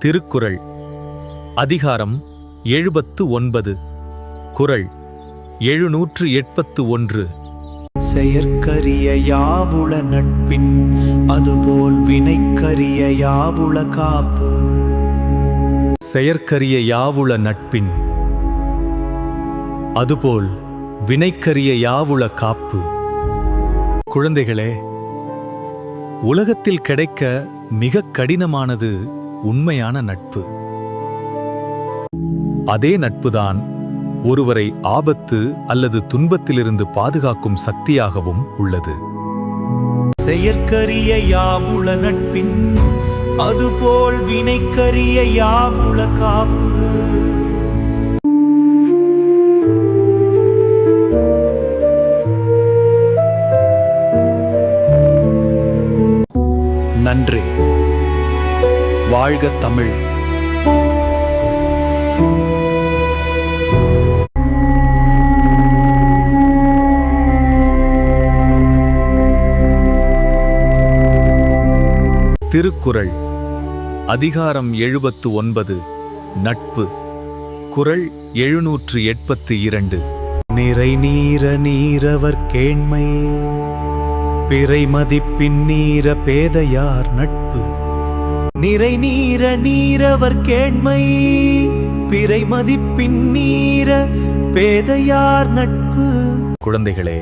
திருக்குறள் அதிகாரம் 79 குறள் 781 செயற்கரிய யாவுள நட்பின் அதுபோல் வினைக்கரிய யாவுள காப்பு. செயற்கரிய யாவுள நட்பின் அதுபோல் வினைக்கரிய யாவுள காப்பு. குழந்தைகளே, உலகத்தில் கிடைக்க மிக கடினமானது உண்மையான நட்பு. அதே நட்புதான் ஒருவரை ஆபத்து அல்லது துன்பத்திலிருந்து பாதுகாக்கும் சக்தியாகவும் உள்ளது. செயற்கரிய யாவுள நட்பின் அதுபோல் வினைக்கரிய யாவுள காப்பு. நன்றி. வாழ்க தமிழ். திருக்குறள் அதிகாரம் 79 நட்பு. குறள் 782 நிறை நீர நீரவர் கேண்மை பிறை மதிப்பின் நீர பேதையார் நட்பு. நிறை நீர நீரவர் கேண்மை பிறை மதிப்பின் நீர பேதையார் நட்பு. குழந்தைகளே,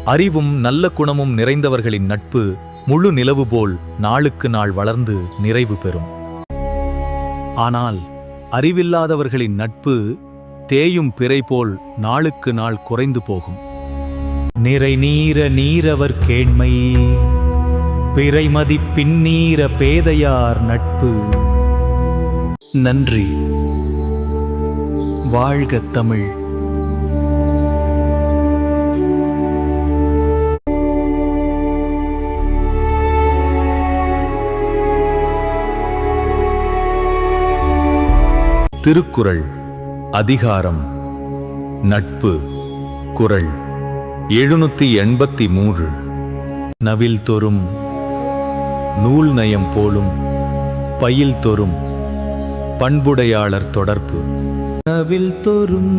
அறிவும் நல்ல குணமும் நிறைந்தவர்களின் நட்பு முழு நிலவு போல் நாளுக்கு நாள் வளர்ந்து நிறைவு பெறும். ஆனால் அறிவில்லாதவர்களின் நட்பு தேயும் பிறை போல் நாளுக்கு நாள் குறைந்து போகும். நிறை நீர நீரவர் கேண்மை பிறை மதிப்பின் நீர பேதையார் நட்பு. நன்றி. வாழ்க தமிழ். திருக்குறள் அதிகாரம் நட்பு. குறள் 783 நவில் தொறும் நூல் நயம் போலும் பயில் தொறும் பண்புடையாளர் தொடர்பு. நவில் தொறும்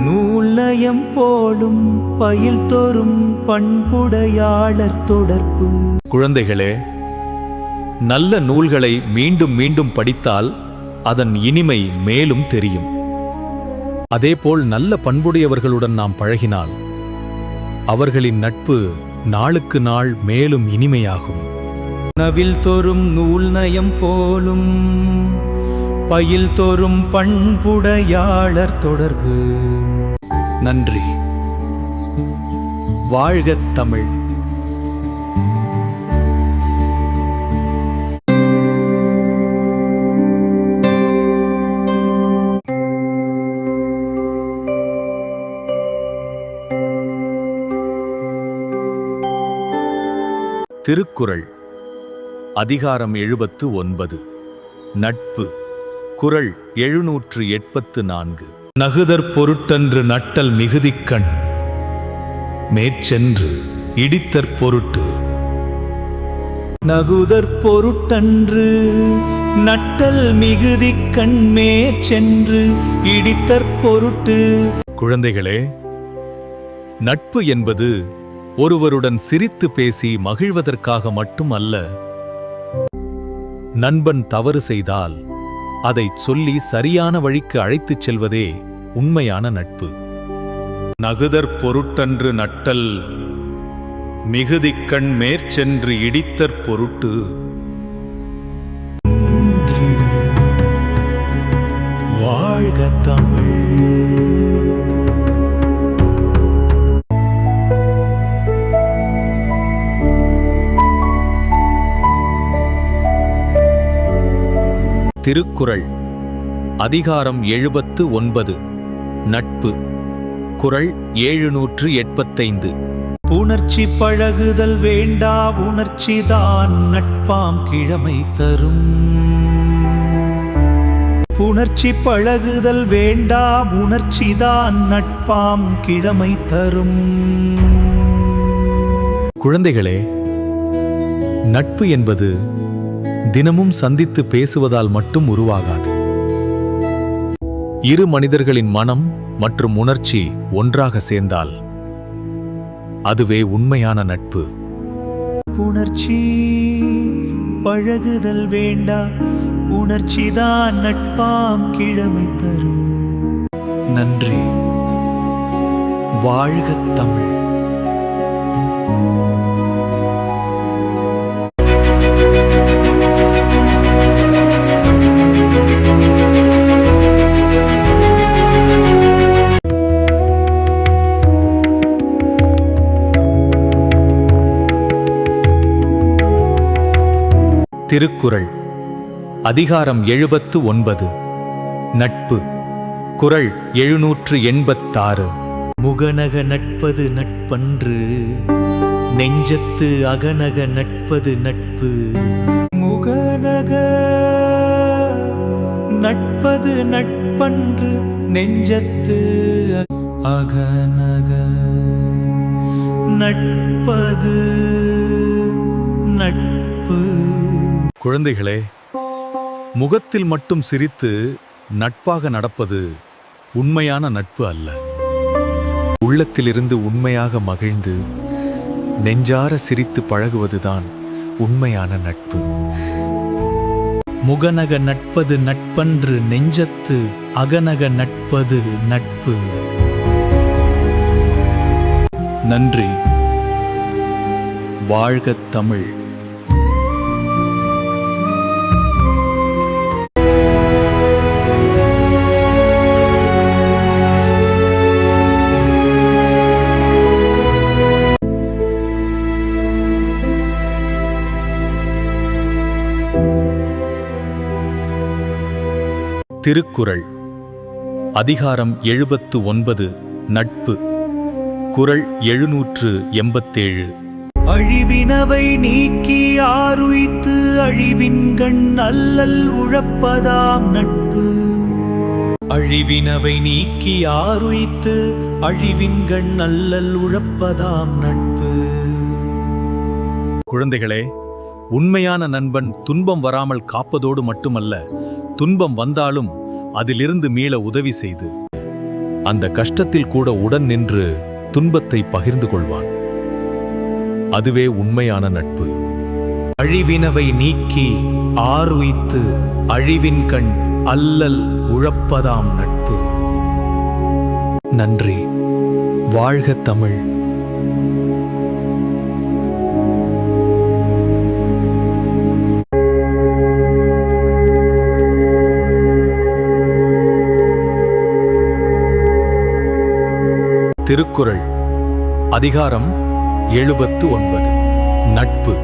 நூல் நயம் போலும் பயில் தொறும் பண்புடையாளர் தொடர்பு. குழந்தைகளே, நல்ல நூல்களை மீண்டும் மீண்டும் படித்தால் அதன் இனிமை மேலும் தெரியும். அதேபோல் நல்ல பண்புடையவர்களுடன் நாம் பழகினால் அவர்களின் நட்பு நாளுக்கு நாள் மேலும் இனிமையாகும். நவில் தொறும் நூல் நயம் போலும் பயில் தொறும் பண்புடையாளர் தொடர்பு. நன்றி. வாழ்க தமிழ். திருக்குறள் அதிகாரம் 79 நட்பு. குறள் 784 நகுதற் பொருட்டன்று நட்டல் மிகுதிக்கண் மேற்சென்று இடித்தற் பொருட்டு. நகுதற் பொருட்டன்று நட்டல் மிகுதிக்கண் மேற்சென்று இடித்தற் பொருட்டு. குழந்தைகளே, நட்பு என்பது ஒருவருடன் சிரித்து பேசி மகிழ்வதற்காக மட்டும் அல்ல. நண்பன் தவறு செய்தால் அதைச் சொல்லி சரியான வழிக்கு அழைத்துச் செல்வதே உண்மையான நட்பு. நகுதற் பொருட்டன்று நட்டல் மிகுதிக்கண் மேற்சென்று இடித்தற் பொருட்டு. வாழ்க தமிழ். திருக்குறள் அதிகாரம் 79 நட்பு. குறள் 785 புணர்ச்சி பழகுதல் வேண்டா உணர்ச்சிதான் நட்பாம் கிழமை தரும். புணர்ச்சி பழகுதல் வேண்டா உணர்ச்சிதான் நட்பாம் கிழமை தரும். குழந்தைகளே, நட்பு என்பது தினமும் சந்தித்து பேசுவதால் மட்டும் உருவாகாது. இரு மனிதர்களின் மனம் மற்றும் உணர்ச்சி ஒன்றாக சேர்ந்தால் அதுவே உண்மையான நட்பு. உணர்ச்சி பழகுதல் வேண்டா, உணர்ச்சிதான் நட்பாம் கிழமை தரும். நன்றி. வாழ்க தமிழ். திருக்குறள் அதிகாரம் 79 நட்பு. குறள் 786. முகநக நட்பது நட்பன்று, நெஞ்சத்து அகநக நட்பது நட்பு. முகநக நட்பது நட்பன்று, நெஞ்சத்து அகநக நட்பது நட்பு. குழந்தைகளே, முகத்தில் மட்டும் சிரித்து நட்பாக நடப்பது உண்மையான நட்பு அல்ல. உள்ளத்திலிருந்து உண்மையாக மகிழ்ந்து நெஞ்சார சிரித்து பழகுவதுதான் உண்மையான நட்பு. முகநக நட்பது நட்பன்று, நெஞ்சத்து அகநக நட்பது நட்பு. நன்றி. வாழ்க தமிழ். திருக்குறள் அதிகாரம் 79 நட்பு. குறள் 787. அழிவினவை நீக்கி ஆருய்த்து, அழிவின்கண் அல்லல் உழப்பதாம் நட்பு. அழிவினவை நீக்கி ஆருய்த்து, அழிவின்கண் அல்லல் உழப்பதாம் நட்பு. குழந்தைகளே, உண்மையான நண்பன் துன்பம் வராமல் காப்பதோடு மட்டுமல்ல, துன்பம் வந்தாலும் அதிலிருந்து மீள உதவி செய்து அந்த கஷ்டத்தில் கூட உடன் நின்று துன்பத்தை பகிர்ந்து கொள்வான். அதுவே உண்மையான நட்பு. அழிவினவை நீக்கி ஆருய்த்து, அழிவின்கண் அல்லல் உழப்பதாம் நட்பு. நன்றி. வாழ்க தமிழ். திருக்குறள் அதிகாரம் 79 நட்பு.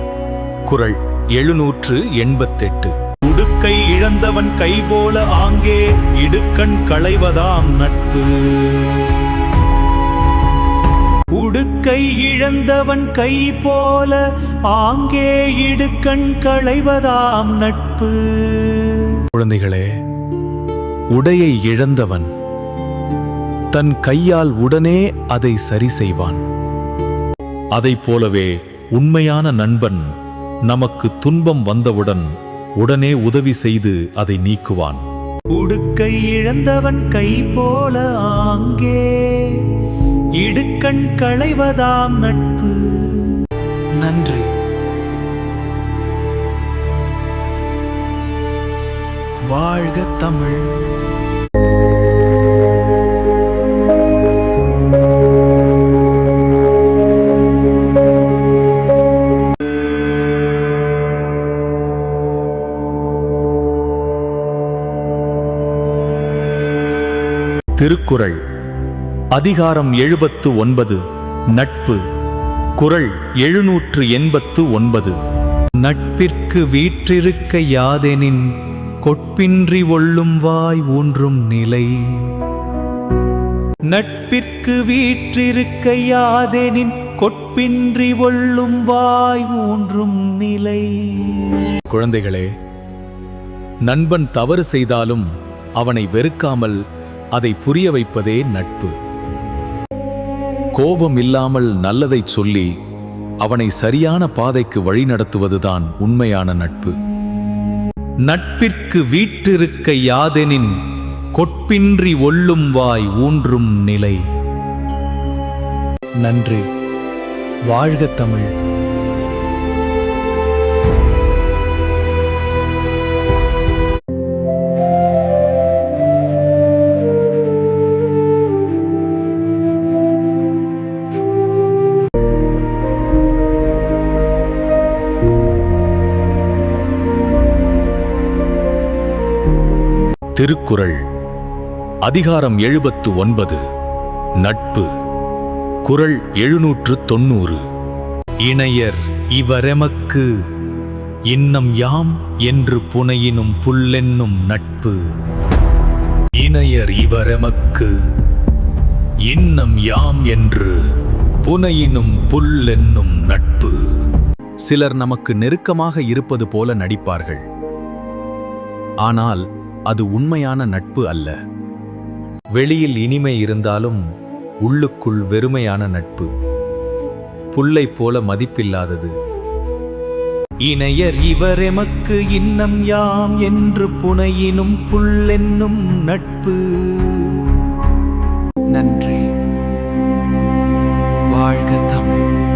குறள் 788. உடுக்கை இழந்தவன் கை போல ஆங்கே இடுக்கண் களைவதாம் நட்பு. உடுக்கை இழந்தவன் கை போல ஆங்கே இடுக்கண் களைவதாம் நட்பு. குழந்தைகளே, உடையை இழந்தவன் தன் கையால் உடனே அதை சரி செய்வான். அதைப் போலவே உண்மையான நண்பன் நமக்கு துன்பம் வந்தவுடன் உடனே உதவி செய்து அதை நீக்குவான். உடுக்கை இழந்தவன் கை போல ஆங்கே இடுக்கண் களைவதாம் நட்பு. நன்றி. வாழ்க தமிழ். திருக்குறள் அதிகாரம் 79 நட்பு. குறள் 789. நட்பிற்கு வீற்றிருக்க யாதெனின், கொட்பின்றி ஒள்ளும் வாய் ஊன்றும் நிலை. நட்பிற்கு வீற்றிருக்க யாதெனின், கொட்பின்றி ஒள்ளும் வாய் ஊன்றும் நிலை. குழந்தைகளே, நண்பன் தவறு செய்தாலும் அவனை வெறுக்காமல் அதை புரிய வைப்பதே நட்பு. கோபம் இல்லாமல் நல்லதைச் சொல்லி அவனை சரியான பாதைக்கு வழிநடத்துவதுதான் உண்மையான நட்பு. நட்பிற்கு வீற்றிருக்க யாதெனின் கொட்பின்றி ஒல்லும் வாய் ஊன்றும் நிலை. நன்றி. வாழ்க தமிழ். திருக்குறள் அதிகாரம் 79 நட்பு. குறள் 790. இணையர் இவரெமக்கு இன்னம் யாம் என்று புனையினும் புல்லென்னும் நட்பு. இணையர் இவரெமக்கு இன்னம் யாம் என்று புனையினும் புல்லென்னும் நட்பு. சிலர் நமக்கு நெருக்கமாக இருப்பது போல நடிப்பார்கள். ஆனால் அது உண்மையான நட்பு அல்ல. வெளியில் இனிமை இருந்தாலும் உள்ளுக்குள் வெறுமையான நட்பு. புல்லை போல மதிப்பில்லாதது. இணையர் இவரெமக்கு இன்னம் யாம் என்று புனையினும் புல்லென்னும் நட்பு. நன்றி. வாழ்க தமிழ்.